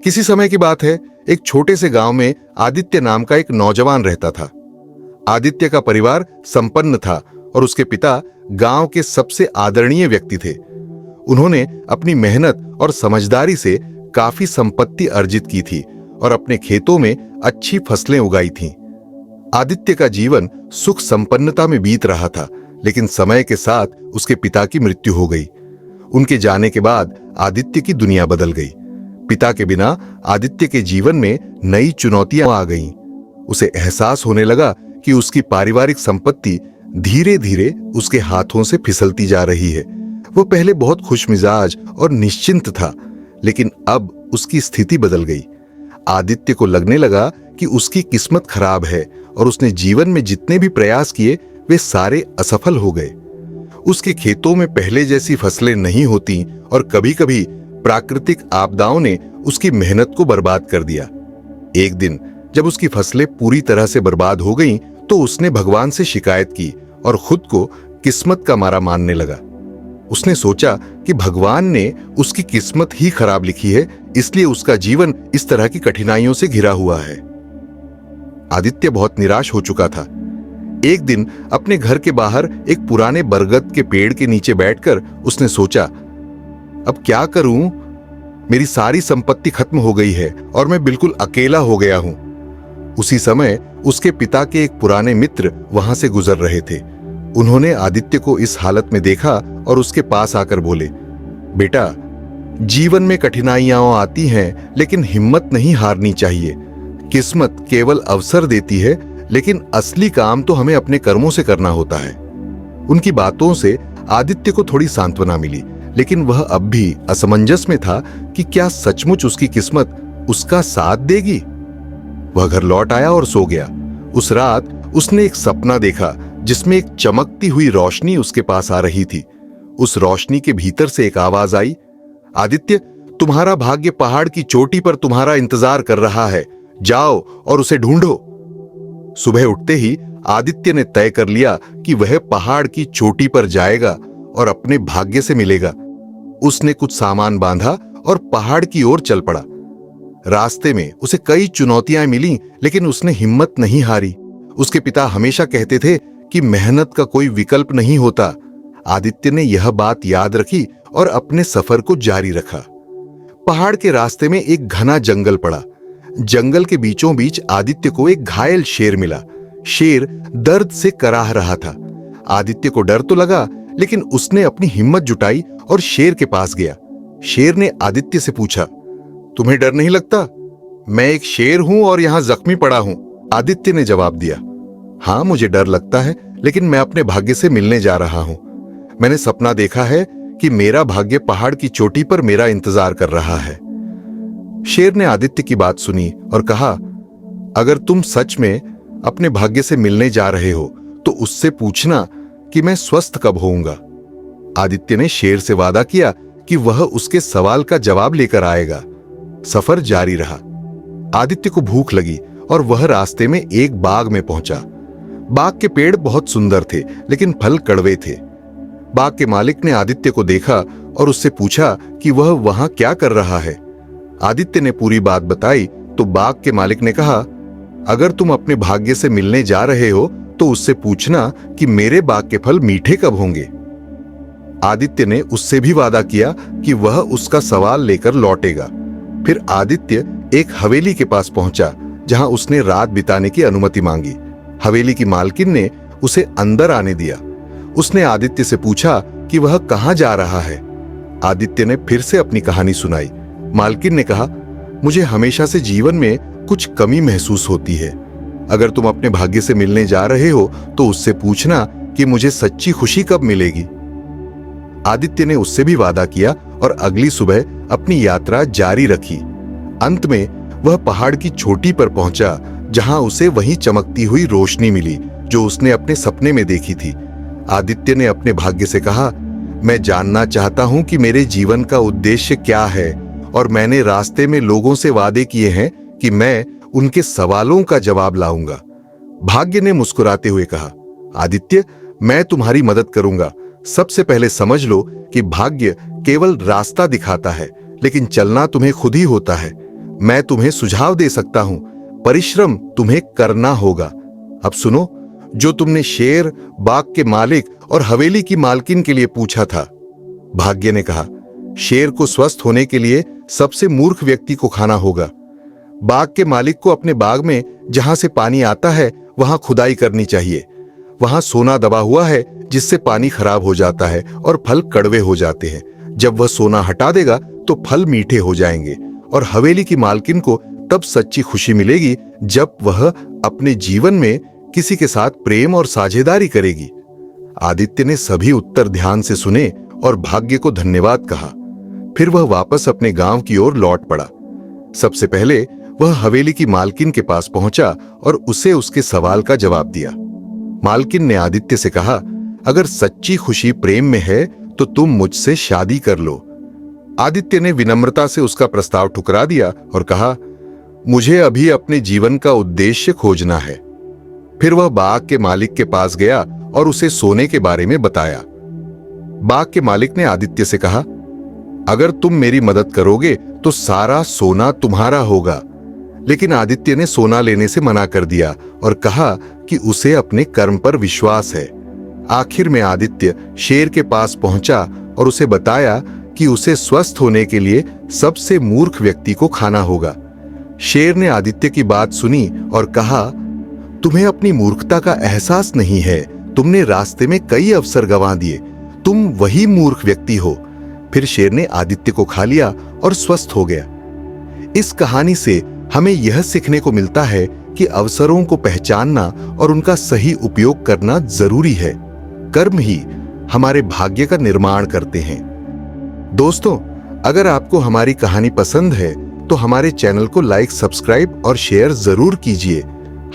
किसी समय की बात है, एक छोटे से गांव में आदित्य नाम का एक नौजवान रहता था। आदित्य का परिवार संपन्न था और उसके पिता गांव के सबसे आदरणीय व्यक्ति थे। उन्होंने अपनी मेहनत और समझदारी से काफी संपत्ति अर्जित की थी और अपने खेतों में अच्छी फसलें उगाई थीं। आदित्य का जीवन सुख संपन्नता में बीत रहा था, लेकिन समय के साथ उसके पिता की मृत्यु हो गई। उनके जाने के बाद आदित्य की दुनिया बदल गई। पिता के बिना आदित्य के जीवन में नई चुनौतियां आ गईं। उसे एहसास होने लगा कि उसकी पारिवारिक संपत्ति धीरे धीरे उसके हाथों से फिसलती जा रही है। वो पहले बहुत खुशमिजाज और निश्चिंत था, लेकिन अब उसकी स्थिति बदल गई। आदित्य को लगने लगा कि उसकी किस्मत खराब है और उसने जीवन में जितने भी प्रयास किए वे सारे असफल हो गए। उसके खेतों में पहले जैसी फसलें नहीं होती और कभी-कभी प्राकृतिक आपदाओं ने उसकी मेहनत को बर्बाद कर दिया। एक दिन जब उसकी फसलें पूरी तरह से बर्बाद हो गईं, तो उसने भगवान से शिकायत की और खुद को किस्मत का मारा मानने लगा। उसने सोचा कि भगवान ने उसकी किस्मत ही खराब लिखी है, इसलिए उसका जीवन इस तरह की कठिनाइयों से घिरा हुआ है। आदित्य बहुत निराश हो चुका था। एक दिन अपने घर के बाहर एक पुराने बरगद के पेड़ के नीचे बैठकर उसने सोचा, अब क्या करूं? मेरी सारी संपत्ति खत्म हो गई है और मैं बिल्कुल अकेला हो गया हूं। उसी समय उसके पिता के एक पुराने मित्र वहां से गुजर रहे थे। उन्होंने आदित्य को इस हालत में देखा और उसके पास आकर बोले, बेटा, जीवन में कठिनाइयां आती हैं, लेकिन हिम्मत नहीं हारनी चाहिए। किस्मत केवल अवसर देती है, लेकिन असली काम तो हमें अपने कर्मों से करना होता है। उनकी बातों से आदित्य को थोड़ी सांत्वना मिली, लेकिन वह अब भी असमंजस में था कि क्या सचमुच उसकी किस्मत उसका साथ देगी। वह घर लौट आया और सो गया। उस रात उसने एक सपना देखा जिसमें एक चमकती हुई रोशनी उसके पास आ रही थी। उस रोशनी के भीतर से एक आवाज आई, आदित्य, तुम्हारा भाग्य पहाड़ की चोटी पर तुम्हारा इंतजार कर रहा है, जाओ और उसे ढूंढो। सुबह उठते ही आदित्य ने तय कर लिया कि वह पहाड़ की चोटी पर जाएगा और अपने भाग्य से मिलेगा। उसने कुछ सामान बांधा और पहाड़ की ओर चल पड़ा। रास्ते में उसे कई चुनौतियां मिलीं, लेकिन उसने हिम्मत नहीं हारी। उसके पिता हमेशा कहते थे कि मेहनत का कोई विकल्प नहीं होता। आदित्य ने यह बात याद रखी और अपने सफर को जारी रखा। पहाड़ के रास्ते में एक घना जंगल पड़ा। जंगल के बीचों बीच आदित्य को एक घायल शेर मिला। शेर दर्द से कराह रहा था। आदित्य को डर तो लगा, लेकिन उसने अपनी हिम्मत जुटाई और शेर के पास गया। शेर ने आदित्य से पूछा, तुम्हें डर नहीं लगता? मैं एक शेर हूं और यहां जख्मी पड़ा हूं। आदित्य ने जवाब दिया, हां, मुझे डर लगता है, लेकिन मैं अपने भाग्य से मिलने जा रहा हूं। मैंने सपना देखा है कि मेरा भाग्य पहाड़ की चोटी पर मेरा इंतजार कर रहा है। शेर ने आदित्य की बात सुनी और कहा, अगर तुम सच में अपने भाग्य से मिलने जा रहे हो तो उससे पूछना कि मैं स्वस्थ कब होऊंगा। आदित्य ने शेर से वादा किया कि वह उसके सवाल का जवाब लेकर आएगा। सफर जारी रहा। आदित्य को भूख लगी और वह रास्ते में एक बाग में पहुंचा। बाग के पेड़ बहुत सुंदर थे, लेकिन फल कड़वे थे। बाग के मालिक ने आदित्य को देखा और उससे पूछा कि वह वहां क्या कर रहा है। आदित्य ने पूरी बात बताई तो बाग के मालिक ने कहा, अगर तुम अपने भाग्य से मिलने जा रहे हो तो उससे पूछना कि मेरे बाग के फल मीठे कब होंगे। आदित्य ने उससे भी वादा किया कि वह उसका सवाल लेकर लौटेगा। फिर आदित्य एक हवेली के पास पहुंचा, जहां उसने रात बिताने की अनुमति मांगी। हवेली की मालकिन ने उसे अंदर आने दिया। उसने आदित्य से पूछा कि वह कहां जा रहा है। आदित्य ने फिर से अपनी कहानी सुनाई। मालकिन ने कहा, मुझे हमेशा से जीवन में कुछ कमी महसूस होती है। अगर तुम अपने भाग्य से मिलने जा रहे हो तो उससे पूछना कि मुझे सच्ची खुशी कब मिलेगी। आदित्य ने उससे भी वादा किया और अगली सुबह अपनी यात्रा जारी रखी। अंत में वह पहाड़ की चोटी पर पहुंचा, जहां उसे वही चमकती हुई रोशनी मिली जो उसने अपने सपने में देखी थी। आदित्य ने अपने भाग्य से कहा, मैं जानना चाहता हूं कि मेरे जीवन का उद्देश्य क्या है, और मैंने रास्ते में लोगों से वादे किए हैं कि मैं उनके सवालों का जवाब लाऊंगा। भाग्य ने मुस्कुराते हुए कहा, आदित्य, मैं तुम्हारी मदद करूंगा। सबसे पहले समझ लो कि भाग्य केवल रास्ता दिखाता है, लेकिन चलना तुम्हें खुद ही होता है। मैं तुम्हें सुझाव दे सकता हूं, परिश्रम तुम्हें करना होगा। अब सुनो, जो तुमने शेर, बाग के मालिक और हवेली की मालकिन के लिए पूछा था। भाग्य ने कहा, शेर को स्वस्थ होने के लिए सबसे मूर्ख व्यक्ति को खाना होगा। बाग के मालिक को अपने बाग में जहां से पानी आता है वहां खुदाई करनी चाहिए। वहां सोना दबा हुआ है जिससे पानी खराब हो जाता है और फल कड़वे हो जाते हैं। जब वह सोना हटा देगा तो फल मीठे हो जाएंगे। और हवेली की मालकिन को तब सच्ची खुशी मिलेगी जब वह अपने जीवन में किसी के साथ प्रेम और साझेदारी करेगी। आदित्य ने सभी उत्तर ध्यान से सुने और भाग्य को धन्यवाद कहा। फिर वह वापस अपने गांव की ओर लौट पड़ा। सबसे पहले वह हवेली की मालकिन के पास पहुंचा और उसे उसके सवाल का जवाब दिया। मालकिन ने आदित्य से कहा, अगर सच्ची खुशी प्रेम में है तो तुम मुझसे शादी कर लो। आदित्य ने विनम्रता से उसका प्रस्ताव ठुकरा दिया और कहा, मुझे अभी अपने जीवन का उद्देश्य खोजना है। फिर वह बाग के मालिक के पास गया और उसे सोने के बारे में बताया। बाग के मालिक ने आदित्य से कहा, अगर तुम मेरी मदद करोगे तो सारा सोना तुम्हारा होगा। लेकिन आदित्य ने सोना लेने से मना कर दिया और कहा कि उसे अपने कर्म पर विश्वास है। आखिर में आदित्य शेर के पास पहुंचा और उसे बताया कि उसे स्वस्थ होने के लिए सबसे मूर्ख व्यक्ति को खाना होगा। शेर ने आदित्य की बात सुनी और कहा, तुम्हें अपनी मूर्खता का एहसास नहीं है। तुमने रास्ते में कई अवसर गंवा दिए। तुम वही मूर्ख व्यक्ति हो। फिर शेर ने आदित्य को खा लिया और स्वस्थ हो गया। इस कहानी से हमें यह सीखने को मिलता है कि अवसरों को पहचानना और उनका सही उपयोग करना जरूरी है। कर्म ही हमारे भाग्य का निर्माण करते हैं। दोस्तों, अगर आपको हमारी कहानी पसंद है तो हमारे चैनल को लाइक, सब्सक्राइब और शेयर जरूर कीजिए।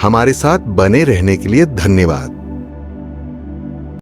हमारे साथ बने रहने के लिए धन्यवाद।